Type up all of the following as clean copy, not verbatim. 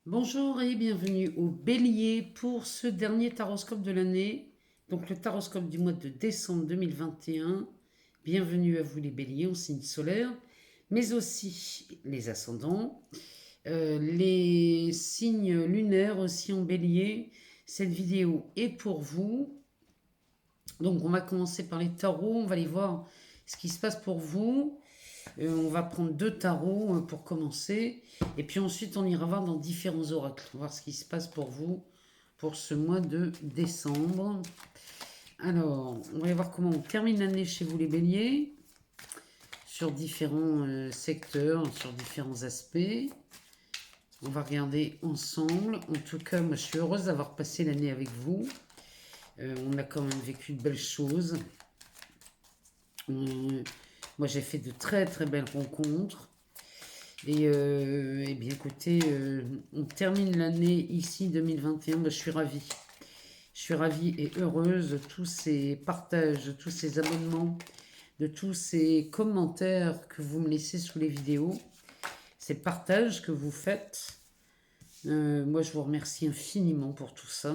Bonjour et bienvenue au Bélier pour ce dernier taroscope de l'année, donc le taroscope du mois de décembre 2021. Bienvenue à vous les Béliers en signe solaire, mais aussi les ascendants, les signes lunaires aussi en Bélier. Cette vidéo est pour vous. Donc on va commencer par les tarots, on va aller voir ce qui se passe pour vous. On va prendre deux tarots pour commencer. Et puis ensuite, on ira voir dans différents oracles. On va voir ce qui se passe pour vous pour ce mois de décembre. Alors, on va voir comment on termine l'année chez vous les béliers. Sur différents secteurs, sur différents aspects. On va regarder ensemble. En tout cas, moi, je suis heureuse d'avoir passé l'année avec vous. On a quand même vécu de belles choses. Moi, j'ai fait de très très belles rencontres. Et bien écoutez, on termine l'année ici 2021. Je suis ravie. Je suis ravie et heureuse de tous ces partages, de tous ces abonnements, de tous ces commentaires que vous me laissez sous les vidéos, ces partages que vous faites. Moi, je vous remercie infiniment pour tout ça.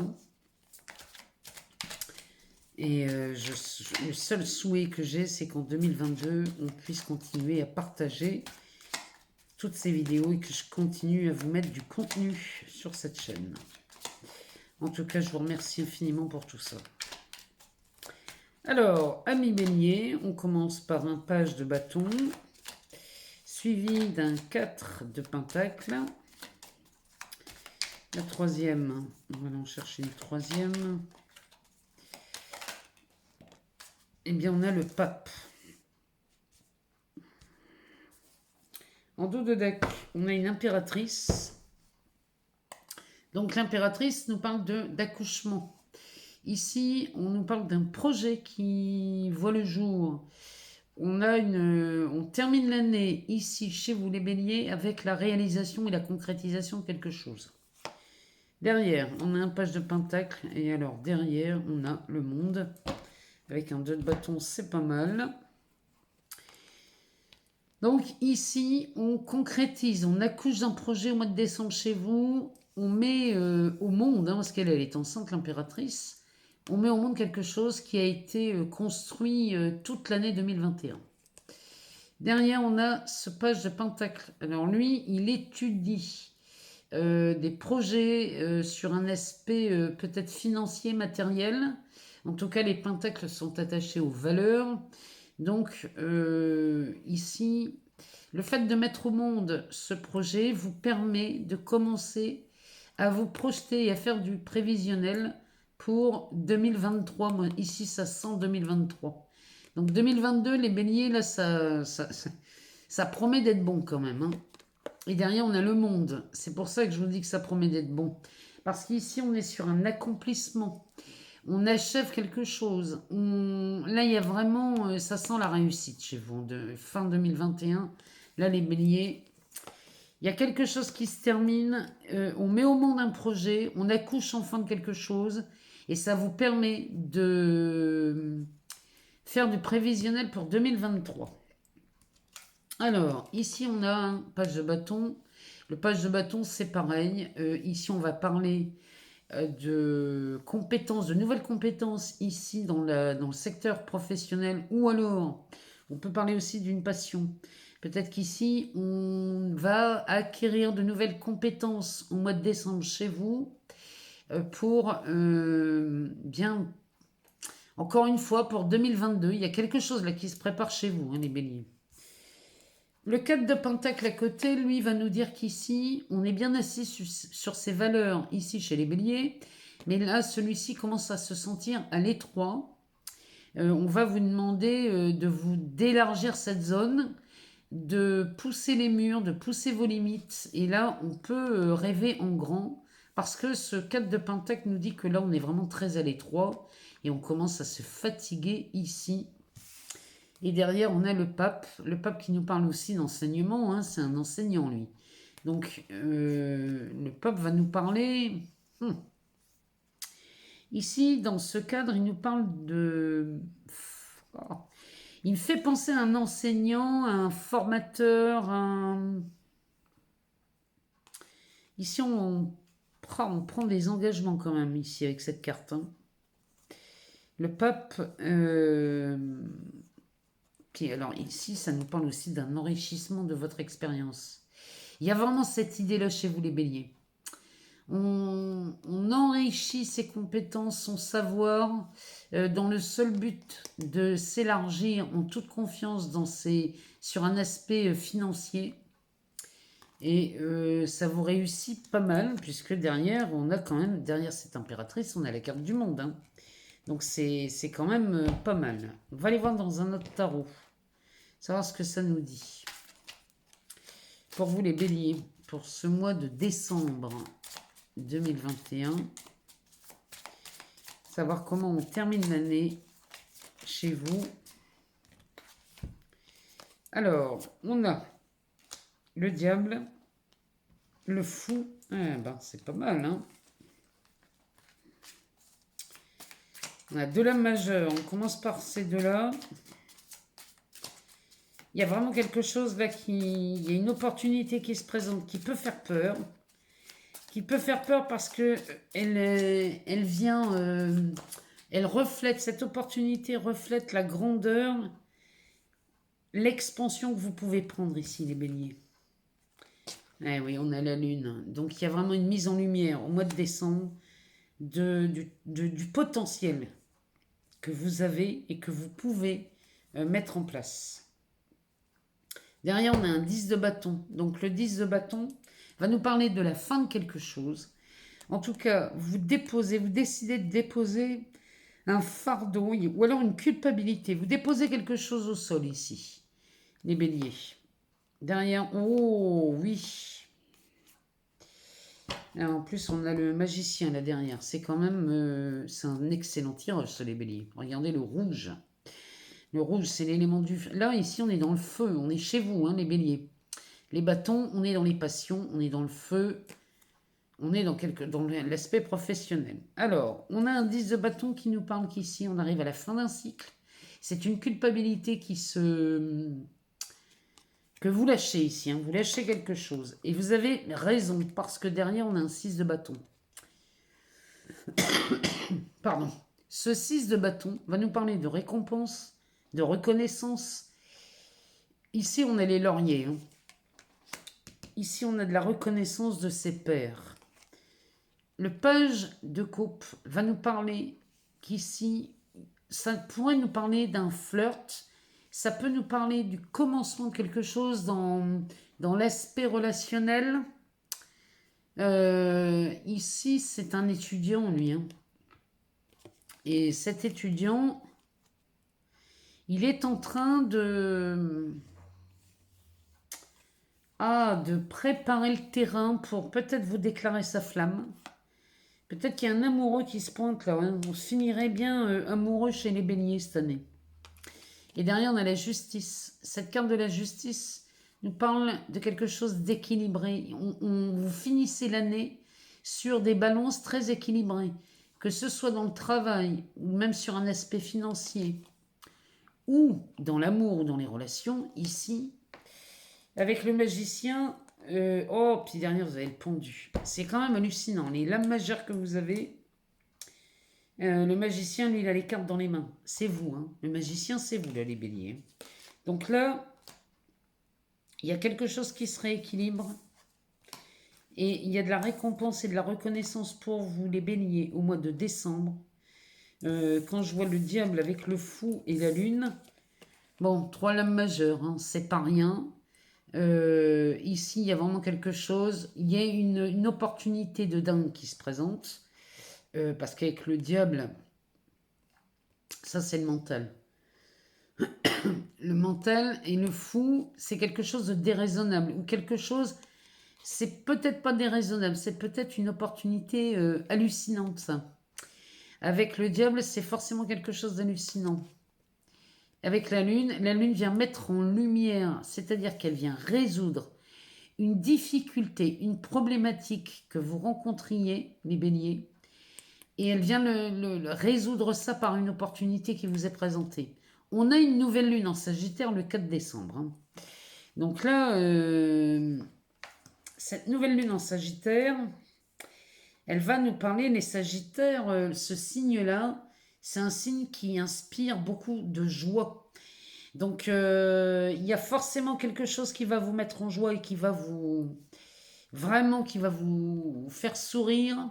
Et le seul souhait que j'ai, c'est qu'en 2022, on puisse continuer à partager toutes ces vidéos et que je continue à vous mettre du contenu sur cette chaîne. En tout cas, je vous remercie infiniment pour tout ça. Alors, amis béliers, on commence par un page de bâton, suivi d'un 4 de pentacle. La troisième, on va aller en chercher une troisième. Eh bien, on a le pape. En dos de deck, on a une impératrice. Donc l'impératrice nous parle d'accouchement. Ici, on nous parle d'un projet qui voit le jour. On termine l'année ici, chez vous les béliers, avec la réalisation et la concrétisation de quelque chose. Derrière, on a un page de pentacle. Et alors, derrière, on a le monde. Avec un 2 de bâton, c'est pas mal. Donc ici, on concrétise, on accouche d'un projet au mois de décembre chez vous. On met au monde, parce qu'elle est enceinte, l'impératrice. On met au monde quelque chose qui a été construit toute l'année 2021. Derrière, on a ce page de pentacle. Alors lui, il étudie des projets sur un aspect peut-être financier, matériel. En tout cas, les pentacles sont attachés aux valeurs. Donc ici, le fait de mettre au monde ce projet vous permet de commencer à vous projeter et à faire du prévisionnel pour 2023. Moi, ici, ça sent 2023. Donc 2022, les béliers, là, ça promet d'être bon quand même. Hein. Et derrière, on a le monde. C'est pour ça que je vous dis que ça promet d'être bon. Parce qu'ici, on est sur un accomplissement. On achève quelque chose. Là, il y a vraiment... ça sent la réussite chez vous. De fin 2021, là, les béliers... Il y a quelque chose qui se termine. On met au monde un projet. On accouche enfin de quelque chose. Et ça vous permet de faire du prévisionnel pour 2023. Alors, ici, on a un page de bâton. Le page de bâton, c'est pareil. Ici, on va parler de compétences, de nouvelles compétences ici dans le secteur professionnel. Ou alors, on peut parler aussi d'une passion. Peut-être qu'ici, on va acquérir de nouvelles compétences au mois de décembre chez vous pour bien... Encore une fois, pour 2022, il y a quelque chose là qui se prépare chez vous, hein, les béliers. Le 4 de pentacle à côté, lui, va nous dire qu'ici, on est bien assis sur ses valeurs, ici chez les béliers, mais là, celui-ci commence à se sentir à l'étroit. On va vous demander d'élargir cette zone, de pousser les murs, de pousser vos limites. Et là, on peut rêver en grand, parce que ce 4 de pentacle nous dit que là, on est vraiment très à l'étroit, et on commence à se fatiguer ici. Et derrière, on a le pape qui nous parle aussi d'enseignement, hein, c'est un enseignant, lui. Donc, le pape va nous parler... Ici, dans ce cadre, il nous parle de... Oh. Il me fait penser à un enseignant, à un formateur, Ici, on prend des engagements quand même, ici, avec cette carte. Hein. Le pape, alors ici, ça nous parle aussi d'un enrichissement de votre expérience. Il y a vraiment cette idée-là chez vous, les béliers. On enrichit ses compétences, son savoir, dans le seul but de s'élargir en toute confiance sur un aspect financier. Et ça vous réussit pas mal, puisque derrière, on a quand même, derrière cette impératrice, on a la carte du monde. Hein. Donc c'est quand même pas mal. On va aller voir dans un autre tarot, savoir ce que ça nous dit. Pour vous les béliers, pour ce mois de décembre 2021, savoir comment on termine l'année chez vous. Alors, on a le diable, le fou, c'est pas mal, hein. On a deux lames majeures, on commence par ces deux-là. Il y a vraiment quelque chose là il y a une opportunité qui se présente, qui peut faire peur. Qui peut faire peur parce que elle vient, elle reflète, cette opportunité reflète la grandeur, l'expansion que vous pouvez prendre ici, les béliers. Eh oui, on a la lune. Donc il y a vraiment une mise en lumière au mois de décembre du potentiel que vous avez et que vous pouvez mettre en place. Derrière, on a un 10 de bâton. Donc le 10 de bâton va nous parler de la fin de quelque chose. En tout cas, vous décidez de déposer un fardeau ou alors une culpabilité. Vous déposez quelque chose au sol ici, les béliers. Derrière, oh oui. Alors, en plus, on a le magicien là derrière. C'est quand même, c'est un excellent tirage, ça, les béliers. Regardez le rouge. Le rouge, c'est l'élément du... Là, ici, on est dans le feu. On est chez vous, hein, les béliers. Les bâtons, on est dans les passions. On est dans le feu. On est dans l'aspect professionnel. Alors, on a un 10 de bâton qui nous parle qu'ici, on arrive à la fin d'un cycle. C'est une culpabilité que vous lâchez ici. Hein. Vous lâchez quelque chose. Et vous avez raison, parce que derrière, on a un 6 de bâton. Pardon. Ce 6 de bâton va nous parler de récompense, de reconnaissance. Ici, on a les lauriers. Hein. Ici, on a de la reconnaissance de ses pairs. Le page de coupe va nous parler qu'ici, ça pourrait nous parler d'un flirt. Ça peut nous parler du commencement de quelque chose dans l'aspect relationnel. Ici, c'est un étudiant, lui. Hein. Et cet étudiant, il est en train de préparer le terrain pour peut-être vous déclarer sa flamme. Peut-être qu'il y a un amoureux qui se pointe là. Hein. On se finirait bien amoureux chez les béliers cette année. Et derrière, on a la justice. Cette carte de la justice nous parle de quelque chose d'équilibré. Vous finissez l'année sur des balances très équilibrées. Que ce soit dans le travail, ou même sur un aspect financier, ou dans l'amour, ou dans les relations, ici, avec le magicien, puis derrière, vous avez le pendu. C'est quand même hallucinant. Les lames majeures que vous avez, le magicien, lui, il a les cartes dans les mains. C'est vous, hein. Le magicien, c'est vous, là, les béliers. Donc là, il y a quelque chose qui se rééquilibre. Et il y a de la récompense et de la reconnaissance pour vous, les béliers, au mois de décembre. Quand je vois le diable avec le fou et la lune, bon, 3 lames majeures, hein, c'est pas rien. Ici, il y a vraiment quelque chose. Il y a une opportunité de dingue qui se présente. Parce qu'avec le diable, ça c'est le mental. Le mental et le fou, c'est quelque chose de déraisonnable. Ou quelque chose, c'est peut-être pas déraisonnable, c'est peut-être une opportunité hallucinante, ça. Avec le diable, c'est forcément quelque chose d'hallucinant. Avec la lune vient mettre en lumière, c'est-à-dire qu'elle vient résoudre une difficulté, une problématique que vous rencontriez, les béliers, et elle vient résoudre ça par une opportunité qui vous est présentée. On a une nouvelle lune en Sagittaire le 4 décembre. Hein. Donc là, cette nouvelle lune en Sagittaire, elle va nous parler, les Sagittaires, ce signe-là, c'est un signe qui inspire beaucoup de joie. Donc, il y a forcément quelque chose qui va vous mettre en joie et qui va vous, vraiment, qui va vous faire sourire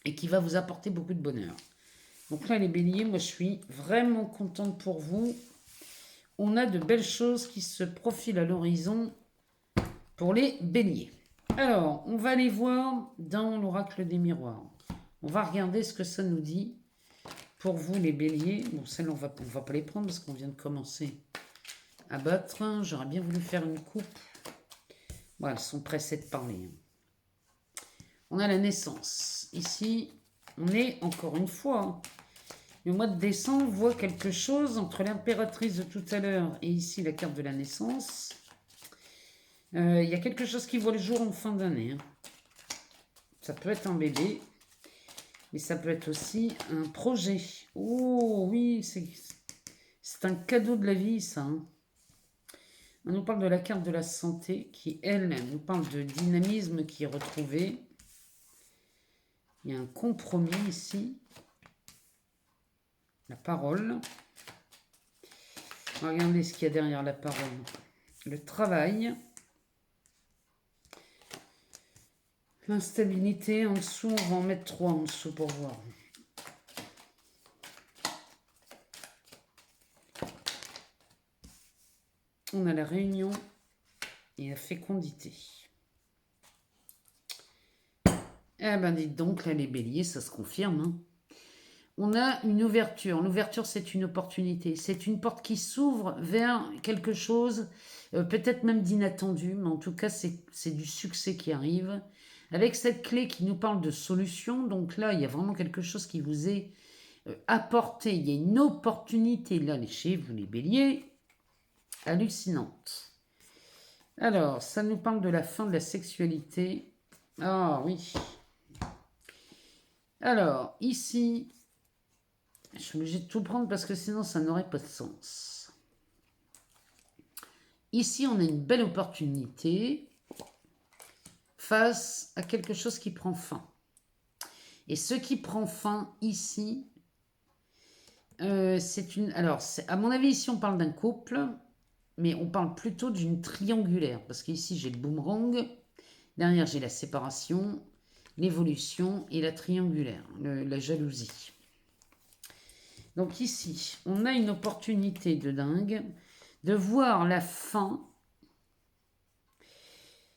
et qui va vous apporter beaucoup de bonheur. Donc là, les béliers, moi, je suis vraiment contente pour vous. On a de belles choses qui se profilent à l'horizon pour les béliers. Alors, on va aller voir dans l'oracle des miroirs. On va regarder ce que ça nous dit pour vous, les béliers. Bon, celles-là, on va pas les prendre parce qu'on vient de commencer à battre. J'aurais bien voulu faire une coupe. Voilà, elles sont pressées de parler. On a la naissance. Ici, on est encore une fois. Le mois de décembre voit quelque chose entre l'impératrice de tout à l'heure et ici la carte de la naissance. Il y a quelque chose qui voit le jour en fin d'année. Ça peut être un bébé, mais ça peut être aussi un projet. Oh oui, c'est un cadeau de la vie, ça. On nous parle de la carte de la santé qui, elle, nous parle de dynamisme qui est retrouvé. Il y a un compromis ici. La parole. On va regarder ce qu'il y a derrière la parole. Le travail. L'instabilité en dessous, on va en mettre 3 en dessous pour voir. On a la réunion et la fécondité. Eh ben dites donc, là les béliers, ça se confirme. Hein. On a une ouverture. L'ouverture, c'est une opportunité. C'est une porte qui s'ouvre vers quelque chose, peut-être même d'inattendu, mais en tout cas, c'est du succès qui arrive. Avec cette clé qui nous parle de solution, donc là, il y a vraiment quelque chose qui vous est apporté. Il y a une opportunité là, chez vous, les béliers, hallucinante. Alors, ça nous parle de la fin de la sexualité. Ah oui. Alors, ici, je suis obligée de tout prendre parce que sinon, ça n'aurait pas de sens. Ici, on a une belle opportunité face à quelque chose qui prend fin. Et ce qui prend fin ici, c'est une... Alors, à mon avis, ici, on parle d'un couple, mais on parle plutôt d'une triangulaire. Parce qu'ici, j'ai le boomerang. Derrière, j'ai la séparation, l'évolution et la triangulaire, la jalousie. Donc ici, on a une opportunité de dingue de voir la fin.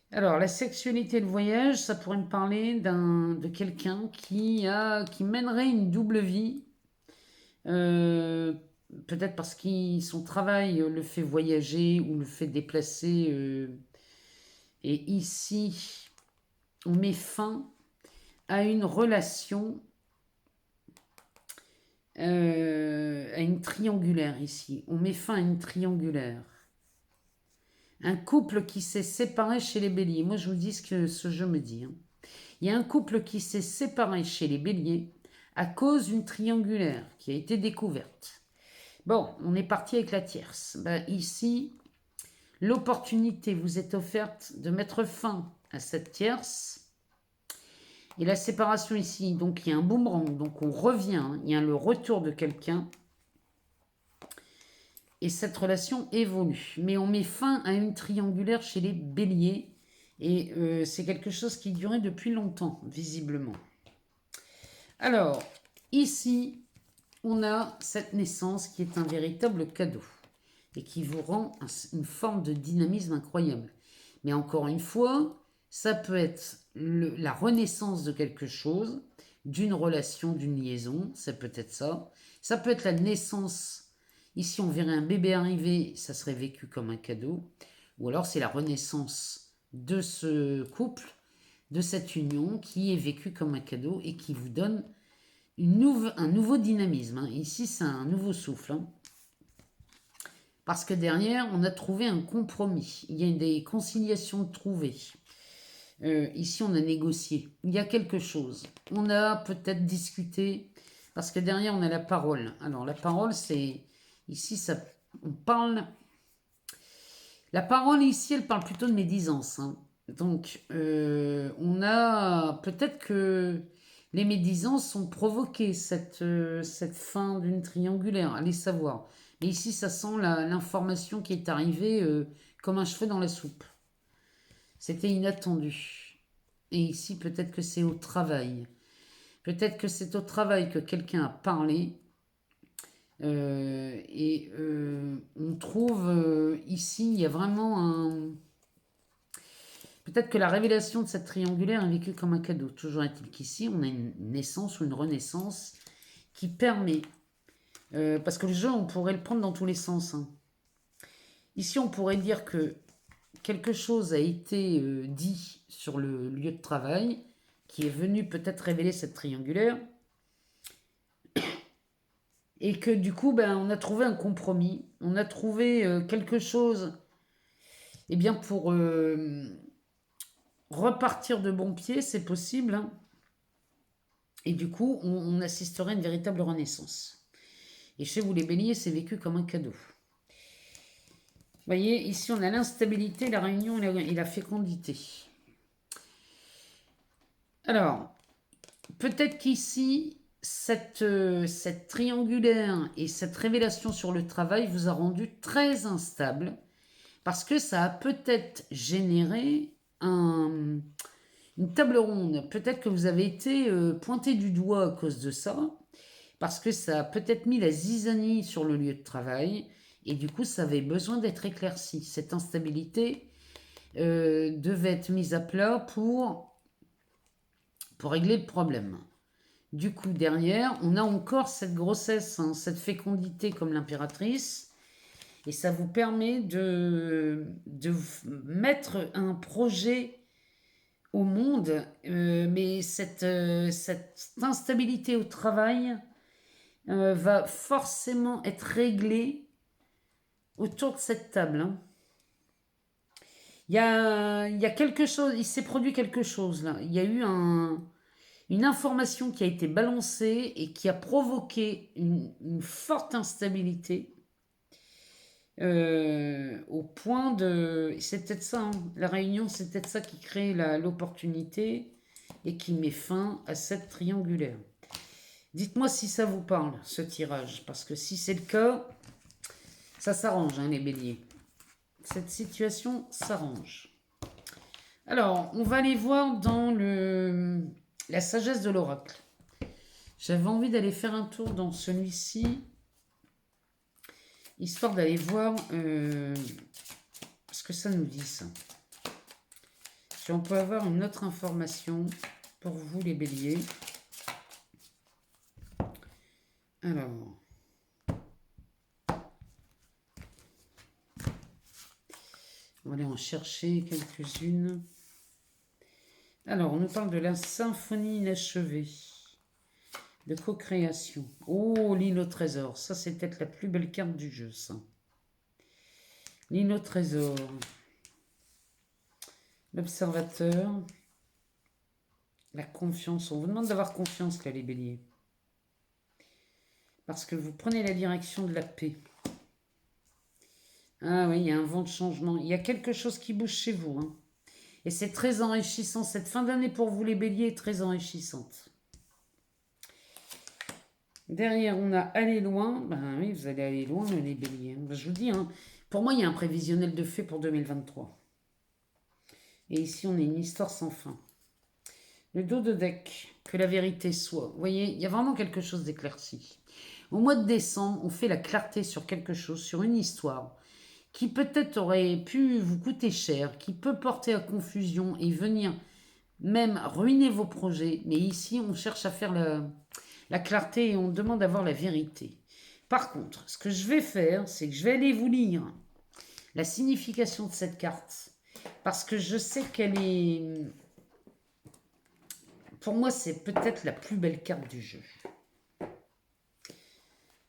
Alors, la sexualité, le voyage, ça pourrait me parler de quelqu'un qui mènerait une double vie. Peut-être parce que son travail le fait voyager ou le fait déplacer. Et ici, on met fin à une relation, à une triangulaire ici. On met fin à une triangulaire. Un couple qui s'est séparé chez les béliers. Moi, je vous dis ce que ce jeu me dit. Hein. Il y a un couple qui s'est séparé chez les béliers à cause d'une triangulaire qui a été découverte. Bon, on est parti avec la tierce. Ben, ici, l'opportunité vous est offerte de mettre fin à cette tierce. Et la séparation ici, donc il y a un boomerang, donc on revient, hein, il y a le retour de quelqu'un. Et cette relation évolue. Mais on met fin à une triangulaire chez les béliers. Et c'est quelque chose qui durait depuis longtemps, visiblement. Alors, ici, on a cette naissance qui est un véritable cadeau. Et qui vous rend une forme de dynamisme incroyable. Mais encore une fois, ça peut être la renaissance de quelque chose, d'une relation, d'une liaison, ça peut être ça. Ça peut être la naissance. Ici, on verrait un bébé arriver, ça serait vécu comme un cadeau. Ou alors, c'est la renaissance de ce couple, de cette union, qui est vécue comme un cadeau et qui vous donne un nouveau dynamisme. Hein. Ici, c'est un nouveau souffle. Hein. Parce que derrière, on a trouvé un compromis. Il y a des conciliations trouvées. Ici, on a négocié. Il y a quelque chose. On a peut-être discuté. Parce que derrière, on a la parole. Alors, la parole, c'est... Ici, on parle... La parole, ici, elle parle plutôt de médisance. Hein. Donc, on a peut-être que les médisances ont provoqué cette fin d'une triangulaire, allez savoir. Et ici, ça sent l'information qui est arrivée comme un cheveu dans la soupe. C'était inattendu. Et ici, peut-être que c'est au travail. Peut-être que c'est au travail que quelqu'un a parlé. On trouve ici, il y a vraiment un... Peut-être que la révélation de cette triangulaire est vécue comme un cadeau. Toujours est-il qu'ici, on a une naissance ou une renaissance qui permet... parce que le jeu, on pourrait le prendre dans tous les sens. Hein. Ici, on pourrait dire que quelque chose a été dit sur le lieu de travail qui est venu peut-être révéler cette triangulaire et que du coup, ben, on a trouvé un compromis, on a trouvé quelque chose eh bien, pour repartir de bon pied, c'est possible. Hein. Et du coup, on assisterait à une véritable renaissance. Et chez vous les béliers, c'est vécu comme un cadeau. Vous voyez, ici on a l'instabilité, la réunion et la fécondité. Alors, peut-être qu'ici, cette triangulaire et cette révélation sur le travail vous a rendu très instable parce que ça a peut-être généré une table ronde. Peut-être que vous avez été pointé du doigt à cause de ça parce que ça a peut-être mis la zizanie sur le lieu de travail et du coup ça avait besoin d'être éclairci. Cette instabilité devait être mise à plat pour régler le problème. Du coup, derrière, on a encore cette grossesse, hein, cette fécondité comme l'impératrice, et ça vous permet de mettre un projet au monde, mais cette instabilité au travail va forcément être réglée autour de cette table. Hein. Il y a quelque chose, il s'est produit quelque chose là. Il y a eu une information qui a été balancée et qui a provoqué une forte instabilité au point de... C'est peut-être ça, hein, la réunion, c'est peut-être ça qui crée l'opportunité et qui met fin à cette triangulaire. Dites-moi si ça vous parle, ce tirage, parce que si c'est le cas, ça s'arrange, hein, les béliers. Cette situation s'arrange. Alors, on va aller voir dans la sagesse de l'oracle. J'avais envie d'aller faire un tour dans celui-ci, histoire d'aller voir ce que ça nous dit, ça. Si on peut avoir une autre information pour vous, les béliers. Alors... on va aller en chercher quelques-unes. Alors, on nous parle de la symphonie inachevée, de co-création. Oh, l'île au trésor. Ça, c'est peut-être la plus belle carte du jeu, ça. L'île au trésor. L'observateur. La confiance. On vous demande d'avoir confiance, là, les béliers. Parce que vous prenez la direction de la paix. Ah oui, il y a un vent de changement. Il y a quelque chose qui bouge chez vous. Hein. Et c'est très enrichissant. Cette fin d'année pour vous, les béliers, est très enrichissante. Derrière, on a aller loin. Ben oui, vous allez aller loin, les béliers. Je vous dis, hein, pour moi, il y a un prévisionnel de fait pour 2023. Et ici, on a une histoire sans fin. Le dos de deck, que la vérité soit. Vous voyez, il y a vraiment quelque chose d'éclairci. Au mois de décembre, on fait la clarté sur quelque chose, sur une histoire qui peut-être aurait pu vous coûter cher, qui peut porter à confusion et venir même ruiner vos projets. Mais ici, on cherche à faire la clarté et on demande d'avoir la vérité. Par contre, ce que je vais faire, c'est que je vais aller vous lire la signification de cette carte. Parce que je sais qu'elle est... Pour moi, c'est peut-être la plus belle carte du jeu.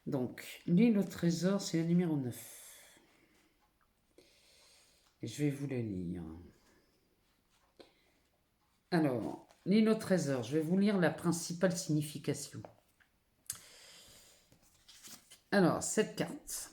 Donc, l'île au trésor, c'est le numéro 9. Et je vais vous la lire. Alors, l'île au trésor, je vais vous lire la principale signification. Alors, cette carte.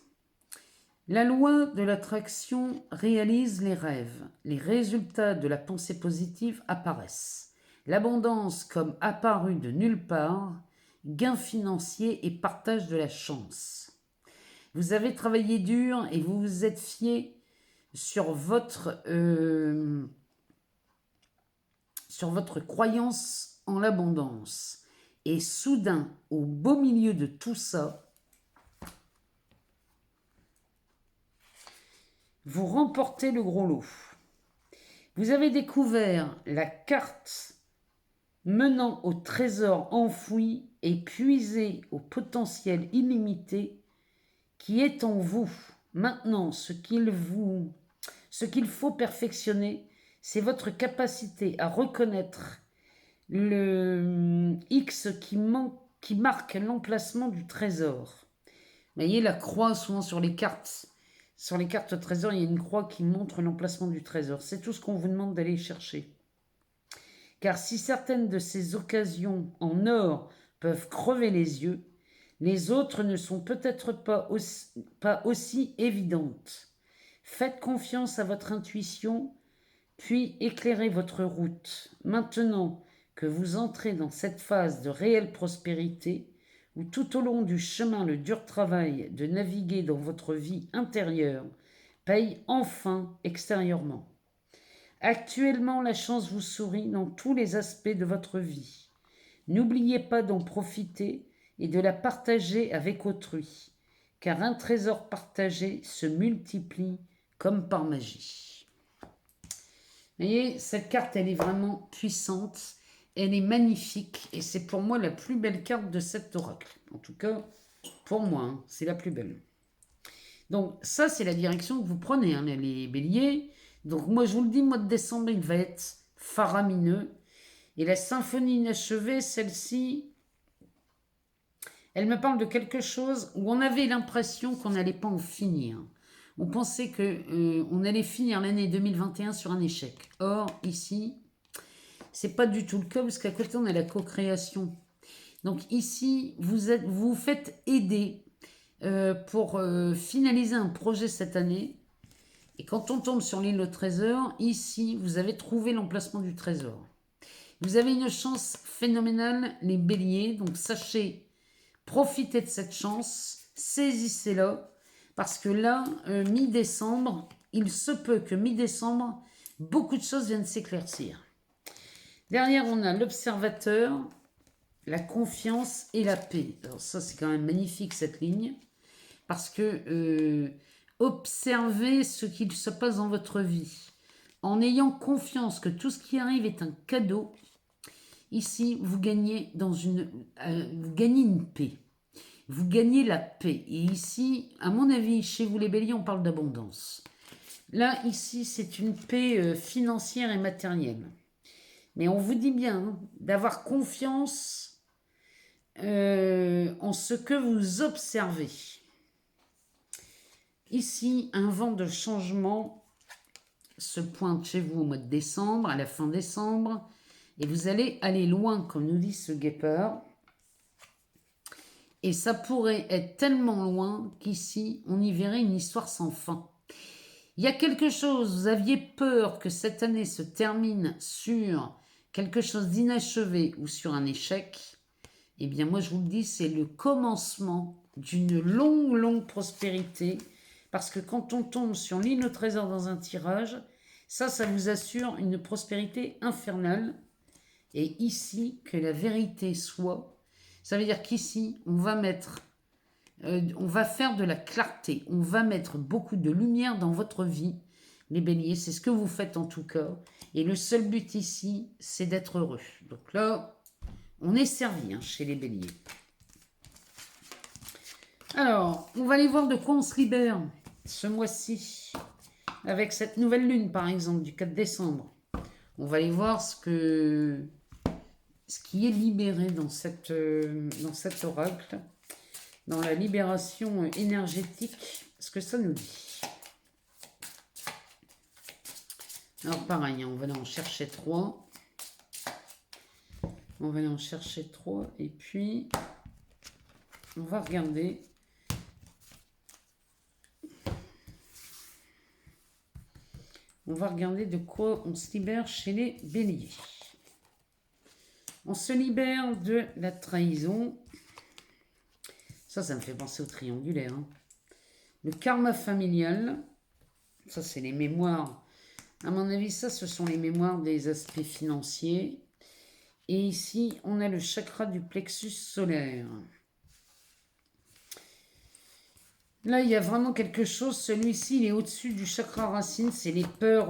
La loi de l'attraction réalise les rêves. Les résultats de la pensée positive apparaissent. L'abondance comme apparue de nulle part, gain financier et partage de la chance. Vous avez travaillé dur et vous vous êtes fié sur votre croyance en l'abondance. Et soudain, au beau milieu de tout ça, vous remportez le gros lot. Vous avez découvert la carte menant au trésor enfoui et puisé au potentiel illimité qui est en vous. Maintenant, ce qu'il faut perfectionner, c'est votre capacité à reconnaître le X qui marque l'emplacement du trésor. Vous voyez la croix souvent sur les cartes. Sur les cartes trésor, il y a une croix qui montre l'emplacement du trésor. C'est tout ce qu'on vous demande d'aller chercher. Car si certaines de ces occasions en or peuvent crever les yeux, les autres ne sont peut-être pas aussi évidentes. Faites confiance à votre intuition, puis éclairez votre route. Maintenant que vous entrez dans cette phase de réelle prospérité, où tout au long du chemin le dur travail de naviguer dans votre vie intérieure paye enfin extérieurement. Actuellement, la chance vous sourit dans tous les aspects de votre vie. N'oubliez pas d'en profiter et de la partager avec autrui, car un trésor partagé se multiplie comme par magie. Vous voyez, cette carte, elle est vraiment puissante, elle est magnifique, et c'est pour moi la plus belle carte de cet oracle. En tout cas, pour moi, hein, c'est la plus belle. Donc ça, c'est la direction que vous prenez, hein, les béliers. Donc moi, je vous le dis, le mois de décembre, il va être faramineux. Et la symphonie inachevée, celle-ci, elle me parle de quelque chose où on avait l'impression qu'on n'allait pas en finir. On pensait qu'on allait finir l'année 2021 sur un échec. Or, ici, c'est pas du tout le cas, parce qu'à côté, on a la co-création. Donc ici, vous faites aider pour finaliser un projet cette année. Et quand on tombe sur l'île au trésor, ici, vous avez trouvé l'emplacement du trésor. Vous avez une chance phénoménale, les béliers. Donc sachez, profitez de cette chance, saisissez-la. Parce que là, mi-décembre, il se peut que mi-décembre, beaucoup de choses viennent s'éclaircir. Derrière, on a l'observateur, la confiance et la paix. Alors ça, c'est quand même magnifique, cette ligne. Parce que observez ce qu'il se passe dans votre vie. En ayant confiance que tout ce qui arrive est un cadeau, ici, vous gagnez vous gagnez une paix. Vous gagnez la paix. Et ici, à mon avis, chez vous les béliers, on parle d'abondance. Là, ici, c'est une paix financière et matérielle. Mais on vous dit bien d'avoir confiance en ce que vous observez. Ici, un vent de changement se pointe chez vous au mois de décembre, à la fin décembre, et vous allez aller loin, comme nous dit ce guépard. Et ça pourrait être tellement loin qu'ici, on y verrait une histoire sans fin. Il y a quelque chose, vous aviez peur que cette année se termine sur quelque chose d'inachevé ou sur un échec. Eh bien, moi, je vous le dis, c'est le commencement d'une longue prospérité. Parce que quand on tombe sur l'île au trésor dans un tirage, ça vous assure une prospérité infernale. Et ici, que la vérité soit, ça veut dire qu'ici, on va faire de la clarté, on va mettre beaucoup de lumière dans votre vie, les béliers, c'est ce que vous faites en tout cas. Et le seul but ici, c'est d'être heureux. Donc là, on est servi chez les béliers. Alors, on va aller voir de quoi on se libère ce mois-ci, avec cette nouvelle lune par exemple du 4 décembre. On va aller voir ce qui est libéré dans cet oracle, dans la libération énergétique, ce que ça nous dit. Alors pareil, on va aller en chercher 3. On va aller en chercher 3 et puis on va regarder. On va regarder de quoi on se libère chez les béliers. On se libère de la trahison. Ça me fait penser au triangulaire. Hein. Le karma familial. Ça, c'est les mémoires. À mon avis, ça, ce sont les mémoires des aspects financiers. Et ici, on a le chakra du plexus solaire. Là, il y a vraiment quelque chose. Celui-ci, il est au-dessus du chakra racine. C'est les peurs.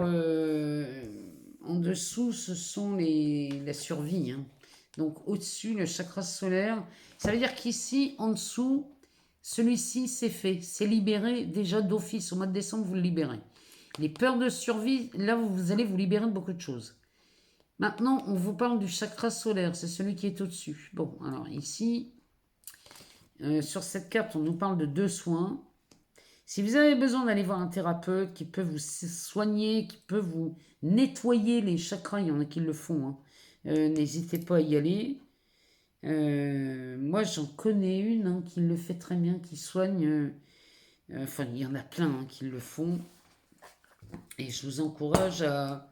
En dessous, ce sont la survie. Hein. Donc, au-dessus, le chakra solaire. Ça veut dire qu'ici, en dessous, celui-ci, c'est fait. C'est libéré déjà d'office. Au mois de décembre, vous le libérez. Les peurs de survie, là, vous allez vous libérer de beaucoup de choses. Maintenant, on vous parle du chakra solaire. C'est celui qui est au-dessus. Bon, alors ici... sur cette carte, on nous parle de 2 soins. Si vous avez besoin d'aller voir un thérapeute qui peut vous soigner, qui peut vous nettoyer les chakras, il y en a qui le font, hein. N'hésitez pas à y aller. Moi, j'en connais une hein, qui le fait très bien, qui soigne. Enfin, il y en a plein hein, qui le font. Et je vous encourage à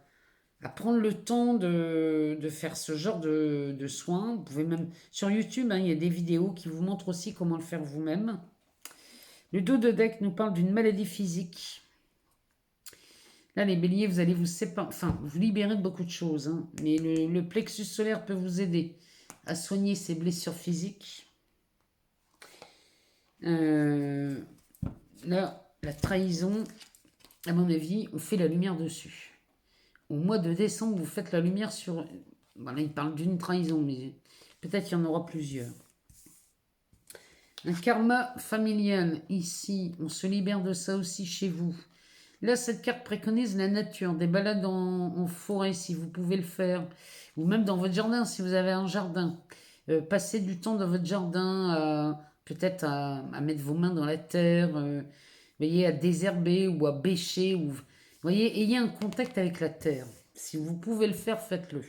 prendre le temps de faire ce genre de soins. Vous pouvez même, sur YouTube, hein, il y a des vidéos qui vous montrent aussi comment le faire vous-même. Le dos de deck nous parle d'une maladie physique. Là, les béliers, vous allez vous séparer, enfin, vous libérer de beaucoup de choses. Hein, mais le plexus solaire peut vous aider à soigner ces blessures physiques. Là, la trahison, à mon avis, on fait la lumière dessus. Au mois de décembre, vous faites la lumière sur... Voilà, il parle d'une trahison, mais peut-être qu'il y en aura plusieurs. Un karma familial, ici, on se libère de ça aussi chez vous. Là, cette carte préconise la nature, des balades en forêt si vous pouvez le faire, ou même dans votre jardin si vous avez un jardin. Passez du temps dans votre jardin, peut-être à mettre vos mains dans la terre, voyez, à désherber ou à bêcher. Ou, voyez, ayez un contact avec la terre. Si vous pouvez le faire, faites-le.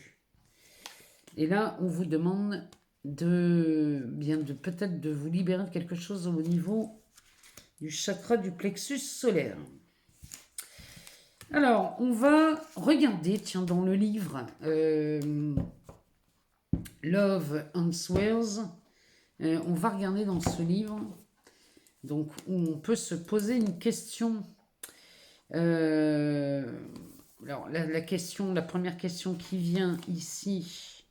Et là, on vous demande peut-être de vous libérer de quelque chose au niveau du chakra du plexus solaire. Alors, on va regarder, tiens, dans le livre Love Answers, on va regarder dans ce livre, donc où on peut se poser une question. Alors, la première question qui vient ici,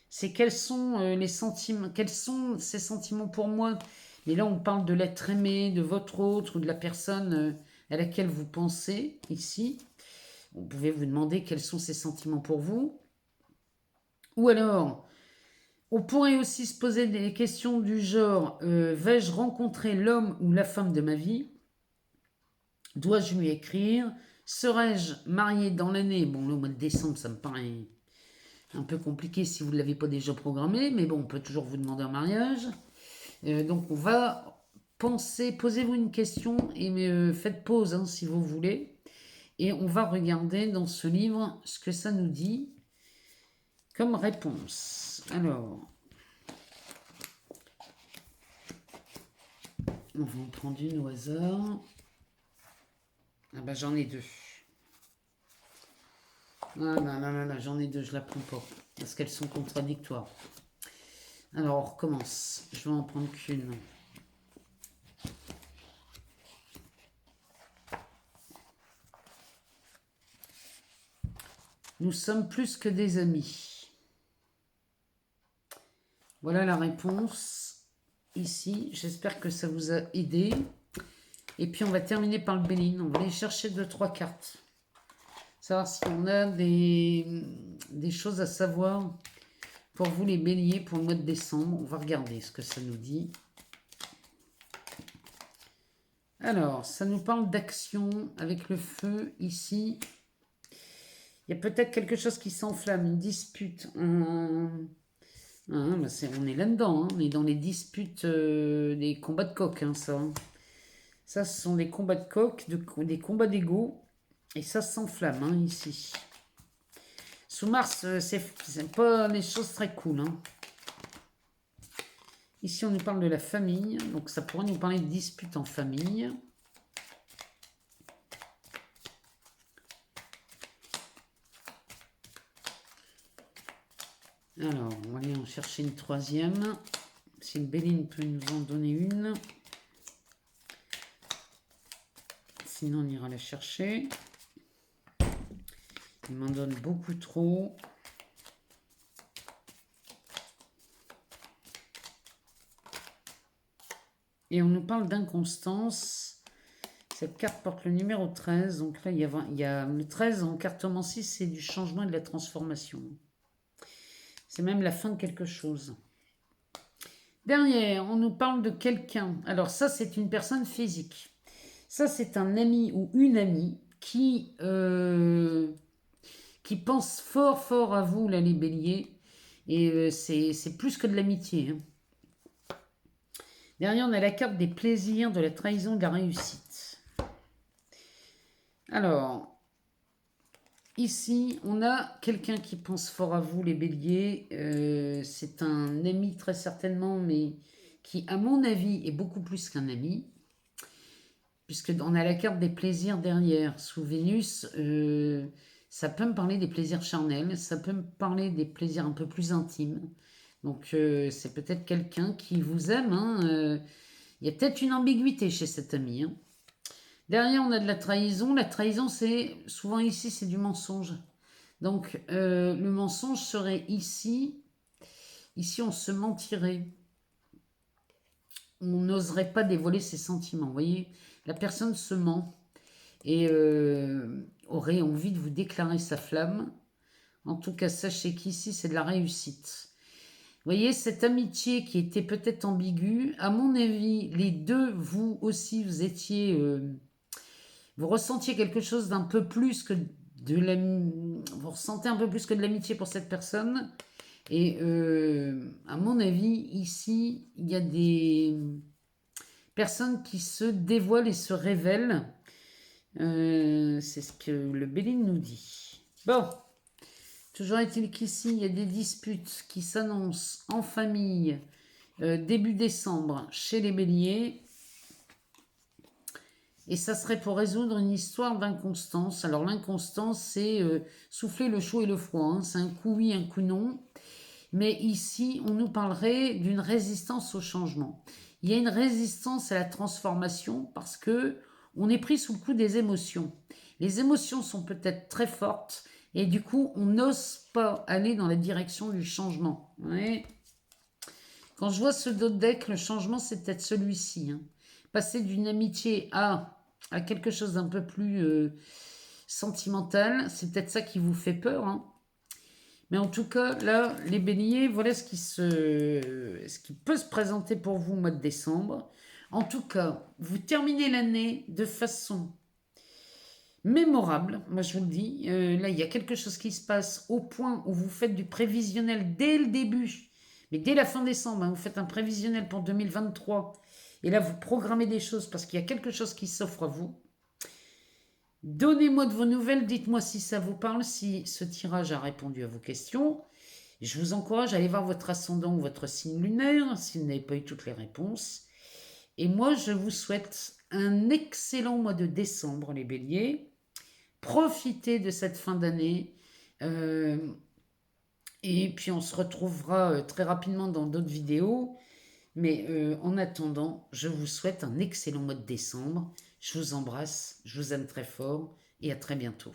c'est quels sont les sentiments, quels sont ces sentiments pour moi. Mais là, on parle de l'être aimé, de votre autre ou de la personne à laquelle vous pensez ici. Vous pouvez vous demander quels sont ces sentiments pour vous. Ou alors, on pourrait aussi se poser des questions du genre vais-je rencontrer l'homme ou la femme de ma vie? Dois-je lui écrire? Serais-je marié dans l'année? Bon, le mois de décembre, ça me paraît un peu compliqué si vous ne l'avez pas déjà programmé, mais bon, on peut toujours vous demander un mariage. Donc, on va penser, posez-vous une question et faites pause hein, si vous voulez. Et on va regarder dans ce livre ce que ça nous dit comme réponse. Alors, on va en prendre une au hasard. Ah bah j'en ai 2. Ah là, j'en ai 2, je la prends pas. Parce qu'elles sont contradictoires. Alors on recommence. Je vais en prendre qu'une. Nous sommes plus que des amis. Voilà la réponse ici. J'espère que ça vous a aidé. Et puis on va terminer par le Béline. On va aller chercher 2-3 cartes. Savoir si on a des choses à savoir pour vous les béliers pour le mois de décembre. On va regarder ce que ça nous dit. Alors, ça nous parle d'action avec le feu ici. Il y a peut-être quelque chose qui s'enflamme, une dispute. On est là-dedans, hein. On est dans les disputes, des combats de coq, hein, ça. Ça, ce sont des combats de coq, des combats d'ego. Et ça s'enflamme, hein, ici. Sous Mars, c'est pas des choses très cool, hein. Ici, on nous parle de la famille. Donc, ça pourrait nous parler de disputes en famille. Alors, on va aller en chercher une troisième. Si le Béline peut nous en donner une. Sinon, on ira la chercher. Il m'en donne beaucoup trop. Et on nous parle d'inconstance. Cette carte porte le numéro 13. Donc là, il y a le 13 en cartomancie, c'est du changement et de la transformation. C'est même la fin de quelque chose. Derrière, on nous parle de quelqu'un. Alors ça, c'est une personne physique. Ça, c'est un ami ou une amie qui pense fort, fort à vous, là, les béliers. Et c'est plus que de l'amitié. Hein. Derrière, on a la carte des plaisirs, de la trahison, de la réussite. Alors, ici, on a quelqu'un qui pense fort à vous, les béliers. C'est un ami très certainement, mais qui, à mon avis, est beaucoup plus qu'un ami. Puisqu'on a la carte des plaisirs derrière. Sous Vénus, ça peut me parler des plaisirs charnels, ça peut me parler des plaisirs un peu plus intimes. Donc c'est peut-être quelqu'un qui vous aime. Hein, il y a peut-être une ambiguïté chez cet ami. Hein. Derrière, on a de la trahison. La trahison, c'est souvent ici, c'est du mensonge. Donc le mensonge serait ici. Ici, on se mentirait. On n'oserait pas dévoiler ses sentiments. Vous voyez, la personne se ment et aurait envie de vous déclarer sa flamme. En tout cas, sachez qu'ici, c'est de la réussite. Vous voyez, cette amitié qui était peut-être ambiguë, à mon avis, les deux, vous aussi, vous étiez... vous ressentiez quelque chose d'un peu plus que de l'amitié. Vous ressentez un peu plus que de l'amitié pour cette personne. Et à mon avis, ici, il y a des personnes qui se dévoilent et se révèlent. C'est ce que le Béline nous dit. Bon, toujours est-il qu'ici, il y a des disputes qui s'annoncent en famille début décembre chez les béliers. Et ça serait pour résoudre une histoire d'inconstance. Alors l'inconstance, c'est souffler le chaud et le froid. Hein. C'est un coup oui, un coup non. Mais ici, on nous parlerait d'une résistance au changement. Il y a une résistance à la transformation parce que on est pris sous le coup des émotions. Les émotions sont peut-être très fortes et du coup, on n'ose pas aller dans la direction du changement. Ouais. Quand je vois ce dos de deck, le changement, c'est peut-être celui-ci. Hein. Passer d'une amitié à quelque chose d'un peu plus sentimental, c'est peut-être ça qui vous fait peur. Hein. Mais en tout cas, là, les béliers, voilà ce qui peut se présenter pour vous au mois de décembre. En tout cas, vous terminez l'année de façon mémorable, moi je vous le dis. Là, il y a quelque chose qui se passe au point où vous faites du prévisionnel dès le début, mais dès la fin décembre, hein, vous faites un prévisionnel pour 2023. Et là, vous programmez des choses parce qu'il y a quelque chose qui s'offre à vous. Donnez-moi de vos nouvelles, dites-moi si ça vous parle, si ce tirage a répondu à vos questions. Je vous encourage à aller voir votre ascendant ou votre signe lunaire si vous n'avez pas eu toutes les réponses. Et moi, je vous souhaite un excellent mois de décembre, les béliers. Profitez de cette fin d'année. Et puis, on se retrouvera très rapidement dans d'autres vidéos. Mais en attendant, je vous souhaite un excellent mois de décembre. Je vous embrasse, je vous aime très fort et à très bientôt.